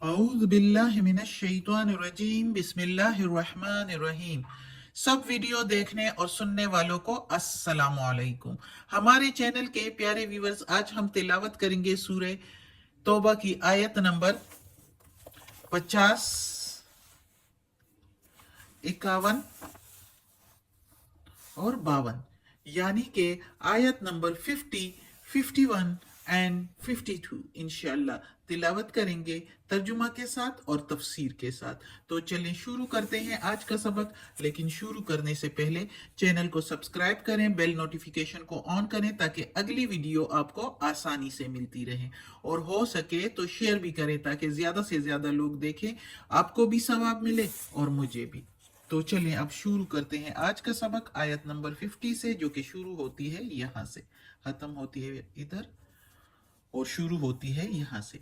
औज़ बिल्लाहि मिनश शैतानिर रजीम बिस्मिल्लाहिर रहमानिर रहीम। सब वीडियो देखने और सुनने वालों को अस्सलामु अलैकुम। हमारे चैनल के प्यारे व्यूवर्स, आज हम तिलावत करेंगे सूरह तौबा की आयत नंबर 50, 51 और 52, यानी कि आयत नंबर 50, 51 एंड 52 इंशाल्लाह तिलावत करेंगे तर्जुमा के साथ और तफसीर के साथ। तो चलें शुरू करते हैं आज का सबक। लेकिन शुरू करने से पहले चैनल को सब्सक्राइब करें, बेल नोटिफिकेशन को ऑन करें ताकि अगली वीडियो आपको आसानी से मिलती रहे, और हो सके तो शेयर भी करें ताकि ज्यादा से ज्यादा लोग देखें, आपको भी सवाब मिले और मुझे भी। तो चलिए अब शुरू करते हैं आज का सबक आयत नंबर 50 से, जो कि शुरू होती है यहां से, खत्म होती है इधर और शुरू होती है यहां से।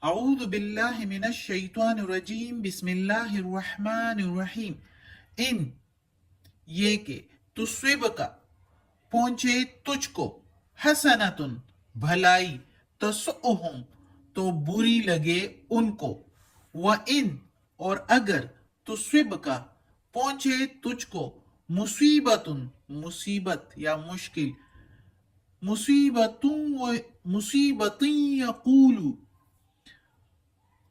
औज़ु बिल्लाहि मिनश शैतानिर रजीम बिस्मिल्लाहिर रहमानिर रहीम। इन ये के तुस्विब का पहुंचे तुझको, हसनतुन भलाई, तसुहुम तो बुरी लगे उनको, व इन और अगर तुस्विब का पहुंचे तुझको, मुसीबतुन मुसीबत या मुश्किल, मुसीबतुन व मुसीबतुन यकूलू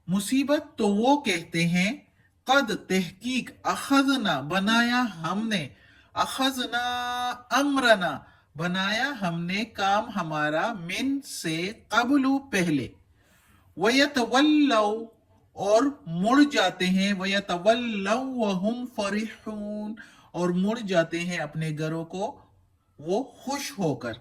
मुसीबत तो वो कहते हैं, कद तहकीक, अखजना बनाया हमने, अखजना अमरना बनाया हमने काम हमारा, मिन से कबलू पहले, वयतवल्लौ और मुड़ जाते हैं, वयतवल्लौ वहुम फरिहून और मुड़ जाते हैं अपने घरों को वो खुश होकर।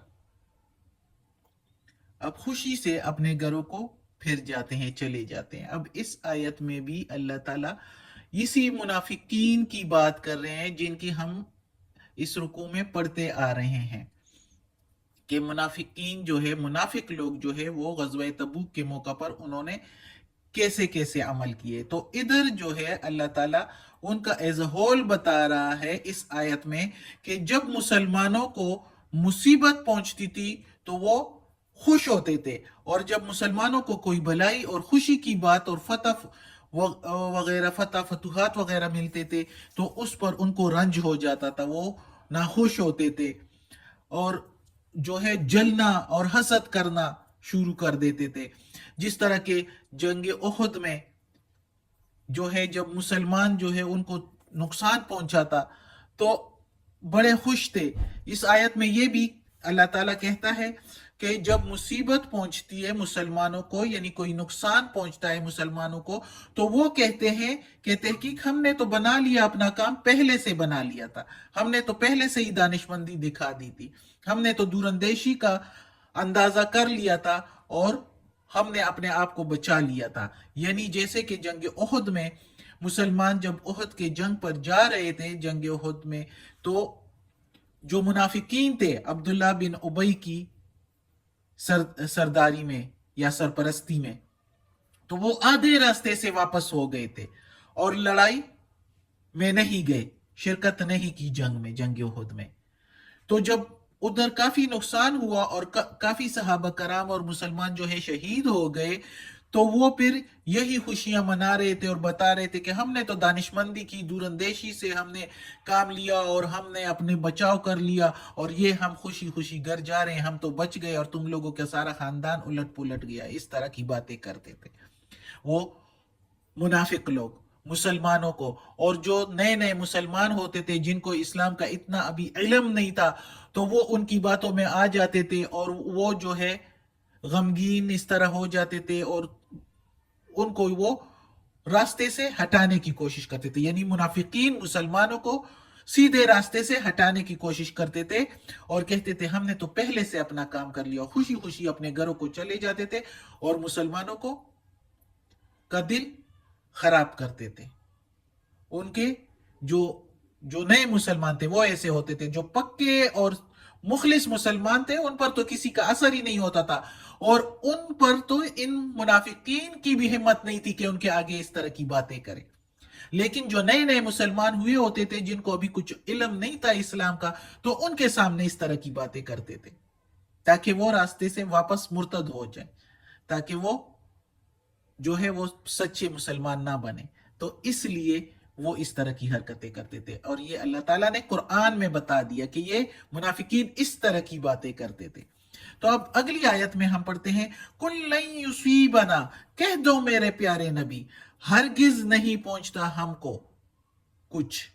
अब खुशी से अपने घरों को फिर जाते हैं, चले जाते हैं। अब इस आयत में भी अल्लाह ताला इसी मुनाफिकीन की बात कर रहे हैं जिनकी हम इस रुकू में पढ़ते आ रहे हैं कि मुनाफिकीन जो है, मुनाफिक लोग जो है, वो गज़वा तबूक के मौका पर उन्होंने कैसे कैसे अमल किए। तो इधर जो है अल्लाह ताला उनका एज होल बता रहा है इस आयत में कि जब मुसलमानों को मुसीबत पहुंचती थी तो वो खुश होते थे, और जब मुसलमानों को कोई भलाई और खुशी की बात और फतह वगैरह, फतह फतुहात वगैरह मिलते थे तो उस पर उनको रंज हो जाता था, वो नाखुश होते थे और जो है जलना और हसद करना शुरू कर देते थे। जिस तरह के जंग ओहद में जो है, जब मुसलमान जो है उनको नुकसान पहुंचा था तो बड़े खुश थे। इस आयत में ये भी अल्लाह ताला कहता है कि जब मुसीबत पहुंचती है मुसलमानों को, यानी कोई नुकसान पहुंचता है मुसलमानों को, तो वो कहते हैं कि तहकीक हमने तो बना लिया, अपना काम पहले से बना लिया था, हमने तो पहले से ही दानिशमंदी दिखा दी थी, हमने तो दूरंदेशी का अंदाजा कर लिया था और हमने अपने आप को बचा लिया था। यानी जैसे कि जंग ओहद में मुसलमान जब ओहद के जंग पर जा रहे थे, जंग ओहद में, तो जो मुनाफिकीन थे अब्दुल्ला बिन उबई की सरदारी में या सरपरस्ती में, तो वो आधे रास्ते से वापस हो गए थे और लड़ाई में नहीं गए, शिरकत नहीं की जंग में, जंग ओहद में। तो जब उधर काफी नुकसान हुआ और काफी सहाबा कराम और मुसलमान जो है शहीद हो गए, तो वो फिर यही खुशियां मना रहे थे और बता रहे थे कि हमने तो दानिशमंदी की, दूरंदेशी से हमने काम लिया और हमने अपने बचाव कर लिया, और ये हम खुशी खुशी घर जा रहे हैं, हम तो बच गए और तुम लोगों का सारा खानदान उलट पुलट गया। इस तरह की बातें करते थे वो मुनाफिक लोग मुसलमानों को। और जो नए नए मुसलमान होते थे जिनको इस्लाम का इतना अभी इल्म नहीं था, तो वो उनकी बातों में आ जाते थे और वो जो है गमगीन इस तरह हो जाते थे और उनको वो रास्ते से हटाने की कोशिश करते थे। यानी मुनाफिकीन मुसलमानों को सीधे रास्ते से हटाने की कोशिश करते थे और कहते थे हमने तो पहले से अपना काम कर लिया, खुशी खुशी अपने घरों को चले जाते थे और मुसलमानों को का दिल खराब करते थे। उनके जो जो नए मुसलमान थे वो ऐसे होते थे, जो पक्के और मुखलिस मुसलमान थे उन पर तो किसी का असर ही नहीं होता था, और उन पर तो इन मुनाफिकीन की भी हिम्मत नहीं थी कि उनके आगे इस तरह की बातें करें। लेकिन जो नए नए मुसलमान हुए होते थे जिनको अभी कुछ इल्म नहीं था इस्लाम का, तो उनके सामने इस तरह की बातें करते थे ताकि वो रास्ते से वापस मुर्तद हो जाए, ताकि वो जो है वो सच्चे मुसलमान ना बने। तो इसलिए वो इस तरह की हरकतें करते थे, और ये अल्लाह ताला ने कुरान में बता दिया कि ये मुनाफिकीन इस तरह की बातें करते थे। तो अब अगली आयत में हम पढ़ते हैं, कुल नहीं युसीबना, कह दो मेरे प्यारे नबी, हरगिज नहीं पहुंचता हमको कुछ,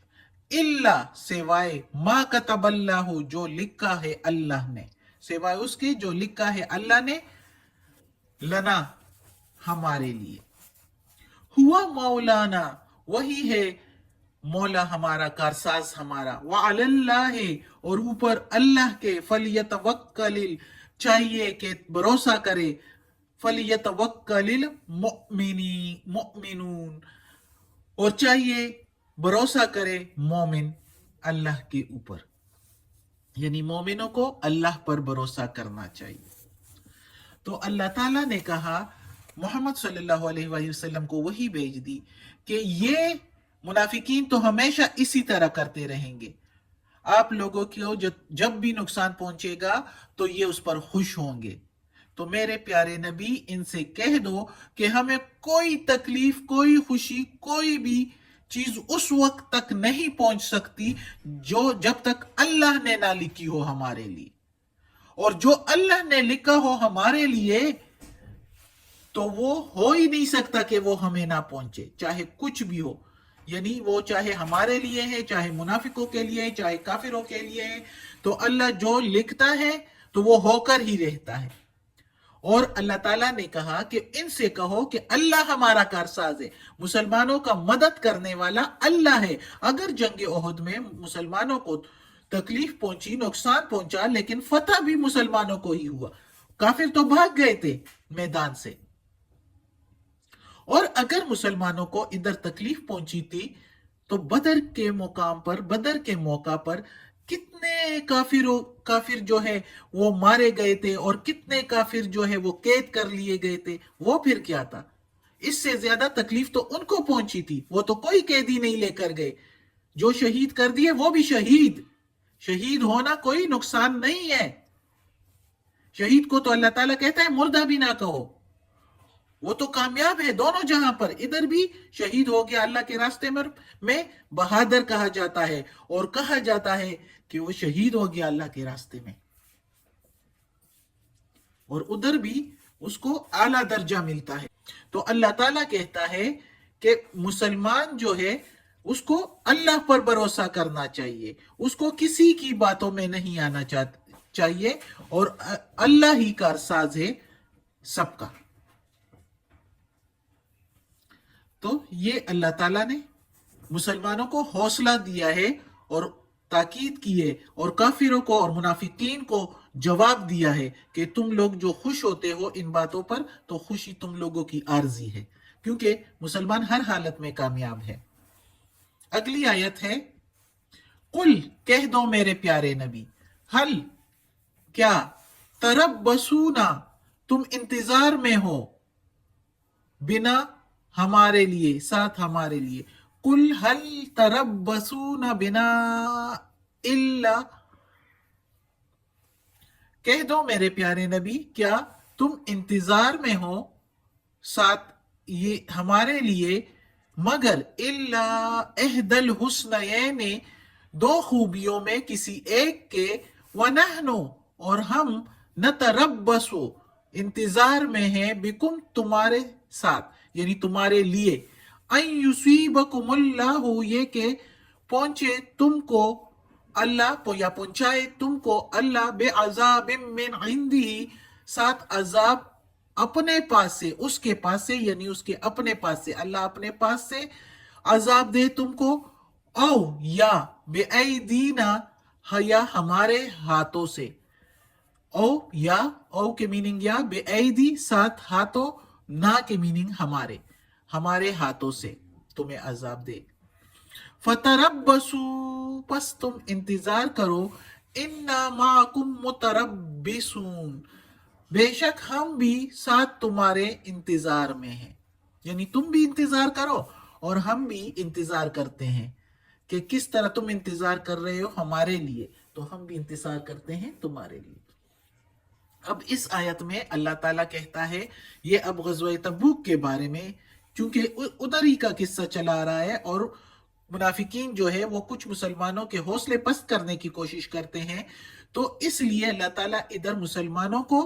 इल्ला सिवाय मा कतबल्लाहु, जो लिखा है अल्लाह ने, सिवाय उसके जो लिखा है अल्लाह ने, लना हमारे लिए, हुआ मौलाना, वही है मौला हमारा, कारसाज हमारा, व अलल्लाह, और ऊपर अल्लाह के, फलियतवक्कलिल, चाहिए कि भरोसा करे, फलियतवक्कलिल मुमिनून, और चाहिए भरोसा करे मोमिन अल्लाह के ऊपर, यानी मोमिनों को अल्लाह पर भरोसा करना चाहिए। तो अल्लाह ताला ने कहा मोहम्मद सल्लल्लाहु अलैहि वसल्लम को वही भेज दी कि ये मुनाफिकीन तो हमेशा इसी तरह करते रहेंगे, आप लोगों को जब भी नुकसान पहुंचेगा तो ये उस पर खुश होंगे। तो मेरे प्यारे नबी, इनसे कह दो कि हमें कोई तकलीफ, कोई खुशी, कोई भी चीज उस वक्त तक नहीं पहुंच सकती जो जब तक अल्लाह ने ना लिखी हो हमारे लिए, और जो अल्लाह ने लिखा हो हमारे लिए तो वो हो ही नहीं सकता कि वो हमें ना पहुंचे, चाहे कुछ भी हो। यानी वो चाहे हमारे लिए है, चाहे मुनाफिकों के लिए है, चाहे काफिरों के लिए है, तो अल्लाह जो लिखता है तो वो होकर ही रहता है। और अल्लाह ताला ने कहा कि इनसे कहो कि अल्लाह हमारा कारसाज है, मुसलमानों का मदद करने वाला अल्लाह है। अगर जंग ओहद में मुसलमानों को तकलीफ पहुंची, नुकसान पहुंचा, लेकिन फतह भी मुसलमानों को ही हुआ, काफिर तो भाग गए थे मैदान से। और अगर मुसलमानों को इधर तकलीफ पहुंची थी तो बदर के मुकाम पर, बदर के मौका पर कितने काफिर जो है वो मारे गए थे, और कितने काफिर जो है वो कैद कर लिए गए थे। वो फिर क्या था, इससे ज्यादा तकलीफ तो उनको पहुंची थी, वो तो कोई कैदी नहीं लेकर गए, जो शहीद कर दिए वो भी शहीद। शहीद होना कोई नुकसान नहीं है, शहीद को तो अल्लाह ताला कहता है मुर्दा भी ना कहो, वो तो कामयाब है दोनों जहां पर, इधर भी शहीद हो गया अल्लाह के रास्ते में बहादुर कहा जाता है, और कहा जाता है कि वो शहीद हो गया अल्लाह के रास्ते में, और उधर भी उसको आला दर्जा मिलता है। तो अल्लाह ताला कहता है कि मुसलमान जो है उसको अल्लाह पर भरोसा करना चाहिए, उसको किसी की बातों में नहीं आना चाहिए, और अल्लाह ही कारसाज है सबका। तो ये अल्लाह ताला ने मुसलमानों को हौसला दिया है और ताकीद की है, और काफिरों को और मुनाफिकीन को जवाब दिया है कि तुम लोग जो खुश होते हो इन बातों पर, तो खुशी तुम लोगों की आर्जी है, क्योंकि मुसलमान हर हालत में कामयाब है। अगली आयत है, कुल, कह दो मेरे प्यारे नबी, हल, क्या, तरब्बसूना, तुम इंतजार में हो, बिना, हमारे लिए, साथ हमारे लिए, कुल हल तरब्बसूना बिना इल्ला, कह दो मेरे प्यारे नबी, क्या तुम इंतजार में हो साथ ये हमारे लिए, मगर इल्ला एहदल हुस्नयैन, दो खूबियों में किसी एक के, वनहनु, और हम, नतरब्बसु, इंतजार में हैं, बिकुम, तुम्हारे साथ, यानी तुम्हारे लिए, अन युसीबकुमुल्लाहु, ये के पहुंचे तुमको अल्लाह, या पहुंचाए तुमको अल्लाह, बे अजाबिम मिन इंदी, साथ अजाब अपने पास से, उसके पास से, यानी उसके अपने पास से, अल्लाह अपने पास से अजाब दे तुमको, औ, या बेअदीना, या हमारे हाथों से, औ, या, औ के मीनिंग या, बेअदी साथ हाथों, ना के मीनिंग हमारे, हमारे हाथों से तुम्हें अजाब दे। फतरब्बसू, बस तुम इंतजार करो, इन्ना माकुम मुतरब्बिसून, बेशक हम भी साथ तुम्हारे इंतजार में हैं, यानी तुम भी इंतजार करो और हम भी इंतजार करते हैं, कि किस तरह तुम इंतजार कर रहे हो हमारे लिए, तो हम भी इंतजार करते हैं तुम्हारे लिए। اب اس آیت میں اللہ تعالیٰ کہتا ہے، یہ اب غزوہ تبوک کے بارے میں، چونکہ ادھر ہی کا قصہ چلا آ رہا ہے، اور منافقین جو ہے وہ کچھ مسلمانوں کے حوصلے پست کرنے کی کوشش کرتے ہیں، تو اس لیے اللہ تعالیٰ ادھر مسلمانوں کو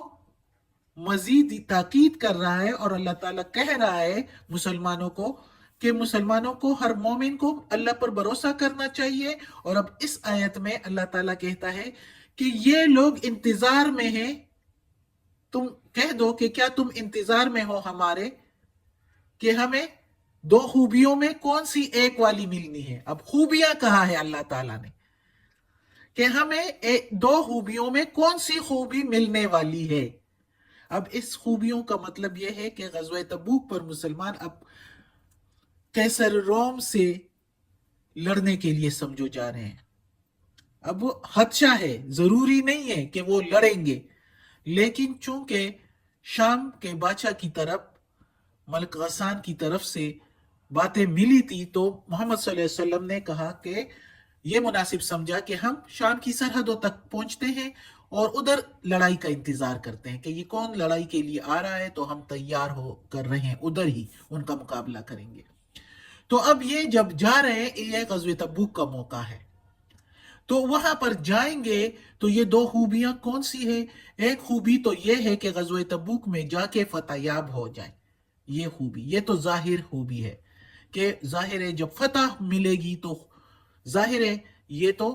مزید تاکید کر رہا ہے، اور اللہ تعالیٰ کہہ رہا ہے مسلمانوں کو کہ مسلمانوں کو، ہر مومن کو اللہ پر بھروسہ کرنا چاہیے۔ اور اب اس آیت میں اللہ تعالیٰ کہتا ہے کہ یہ لوگ انتظار میں ہیں، تم کہہ دو کہ کیا تم انتظار میں ہو ہمارے کہ ہمیں دو خوبیوں میں کون سی ایک والی ملنی ہے۔ اب خوبیاں کہا ہے اللہ تعالیٰ نے کہ ہمیں دو خوبیوں میں کون سی خوبی ملنے والی ہے۔ اب اس خوبیوں کا مطلب یہ ہے کہ غزوہ تبوک پر مسلمان اب قیصر روم سے لڑنے کے لیے سمجھو جا رہے ہیں۔ اب وہ خدشہ ہے، ضروری نہیں ہے کہ وہ لڑیں گے، لیکن چونکہ شام کے بادشاہ کی طرف، ملک غسان کی طرف سے باتیں ملی تھی، تو محمد صلی اللہ علیہ وسلم نے کہا کہ یہ مناسب سمجھا کہ ہم شام کی سرحدوں تک پہنچتے ہیں اور ادھر لڑائی کا انتظار کرتے ہیں کہ یہ کون لڑائی کے لیے آ رہا ہے، تو ہم تیار ہو کر رہے ہیں، ادھر ہی ان کا مقابلہ کریں گے۔ تو اب یہ جب جا رہے ہیں، یہ غزوہ تبوک کا موقع ہے، تو وہاں پر جائیں گے تو یہ دو خوبیاں کون سی ہے؟ ایک خوبی تو یہ ہے کہ غزوہ تبوک میں جا کے فتح یاب ہو جائیں، یہ خوبی، یہ تو ظاہر خوبی ہے کہ ظاہر ہے جب فتح ملے گی تو ظاہر ہے یہ تو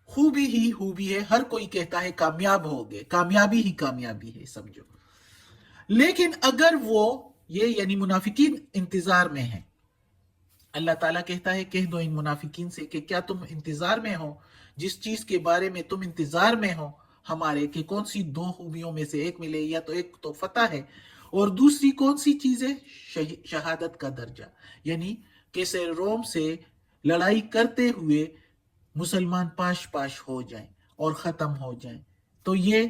خوبی ہی خوبی ہے، ہر کوئی کہتا ہے کامیاب ہو گئے، کامیابی ہی کامیابی ہے سمجھو۔ لیکن اگر وہ یہ یعنی منافقین انتظار میں ہیں، اللہ تعالیٰ کہتا ہے کہہ دو ان منافقین سے کہ کیا تم انتظار میں ہو، جس چیز کے بارے میں تم انتظار میں ہو ہمارے، کہ کون سی دو خوبیوں میں سے ایک ملے، یا تو ایک تو فتح ہے اور دوسری کون سی چیز ہے؟ شہادت کا درجہ، یعنی کیسے روم سے لڑائی کرتے ہوئے مسلمان پاش پاش ہو جائیں اور ختم ہو جائیں۔ تو یہ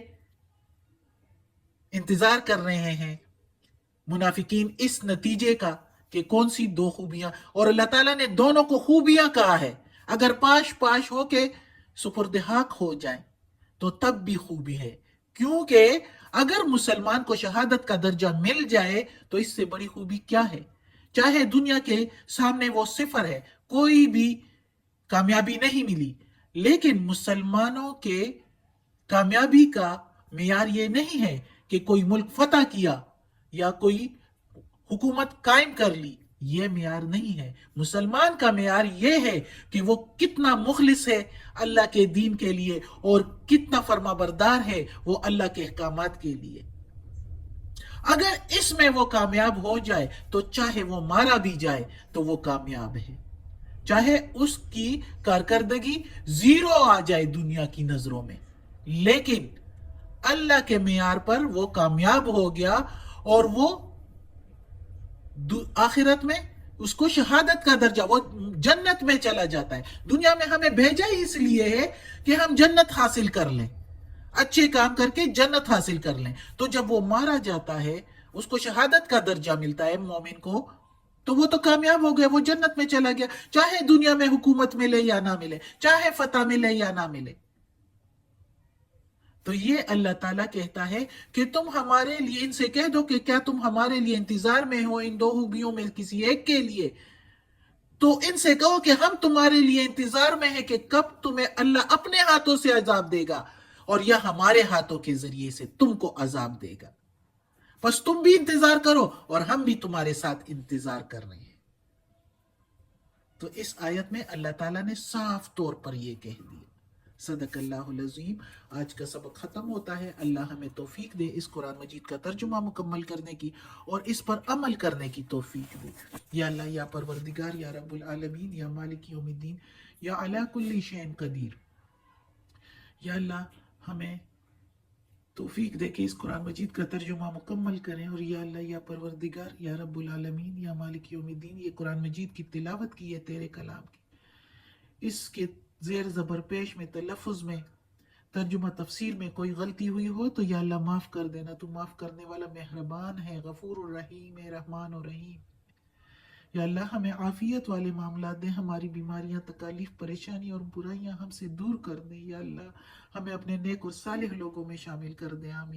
انتظار کر رہے ہیں منافقین اس نتیجے کا کہ کون سی دو خوبیاں، اور اللہ تعالیٰ نے دونوں کو خوبیاں کہا ہے، اگر پاش پاش ہو کے سپرد حق ہو جائیں تو تب بھی خوبی ہے، کیونکہ اگر مسلمان کو شہادت کا درجہ مل جائے تو اس سے بڑی خوبی کیا ہے؟ چاہے دنیا کے سامنے وہ صفر ہے، کوئی بھی کامیابی نہیں ملی، لیکن مسلمانوں کے کامیابی کا معیار یہ نہیں ہے کہ کوئی ملک فتح کیا یا کوئی حکومت قائم کر لی، یہ معیار نہیں ہے۔ مسلمان کا معیار یہ ہے کہ وہ کتنا مخلص ہے اللہ کے دین کے لیے، اور کتنا فرما بردار ہے وہ اللہ کے احکامات کے لیے۔ اگر اس میں وہ کامیاب ہو جائے تو چاہے وہ مارا بھی جائے تو وہ کامیاب ہے، چاہے اس کی کارکردگی زیرو آ جائے دنیا کی نظروں میں، لیکن اللہ کے معیار پر وہ کامیاب ہو گیا، اور وہ آخرت میں اس کو شہادت کا درجہ، وہ جنت میں چلا جاتا ہے۔ دنیا میں ہمیں بھیجا ہی اس لیے ہے کہ ہم جنت حاصل کر لیں، اچھے کام کر کے جنت حاصل کر لیں۔ تو جب وہ مارا جاتا ہے، اس کو شہادت کا درجہ ملتا ہے مومن کو، تو وہ تو کامیاب ہو گیا، وہ جنت میں چلا گیا، چاہے دنیا میں حکومت ملے یا نہ ملے، چاہے فتح ملے یا نہ ملے۔ تو یہ اللہ تعالیٰ کہتا ہے کہ تم ہمارے لیے، ان سے کہہ دو کہ کیا تم ہمارے لیے انتظار میں ہو ان دو خوبیوں میں کسی ایک کے لیے، تو ان سے کہو کہ ہم تمہارے لیے انتظار میں ہیں کہ کب تمہیں اللہ اپنے ہاتھوں سے عذاب دے گا، اور یا ہمارے ہاتھوں کے ذریعے سے تم کو عذاب دے گا، بس تم بھی انتظار کرو اور ہم بھی تمہارے ساتھ انتظار کر رہے ہیں۔ تو اس آیت میں اللہ تعالیٰ نے صاف طور پر یہ کہہ دیا۔ صدق اللہ العظیم۔ آج کا سبق ختم ہوتا ہے۔ اللہ ہمیں توفیق دے اس قرآن مجید کا ترجمہ مکمل کرنے کی اور اس پر عمل کرنے کی توفیق دے۔ یا اللہ، یا پروردگار، یا رب العالمین، یا مالک یوم الدین، یا علی کل شیء قدیر، یا اللہ ہمیں توفیق دے کہ اس قرآن مجید کا ترجمہ مکمل کریں، اور یا اللہ، یا پروردگار، یا رب العالمین، یا مالک یوم الدین، یہ قرآن مجید کی تلاوت کی ہے تیرے کلام کی، اس کے زیر زبر پیش میں، تلفظ میں، ترجمہ تفسیر میں کوئی غلطی ہوئی ہو تو یا اللہ معاف کر دینا، تو معاف کرنے والا مہربان ہے، غفور الرحیم ہے، رحمان الرحیم۔ یا اللہ ہمیں عافیت والے معاملات دیں، ہماری بیماریاں، تکالیف، پریشانی اور برائیاں ہم سے دور کر دیں۔ یا اللہ ہمیں اپنے نیک اور صالح لوگوں میں شامل کر دیں، آمین۔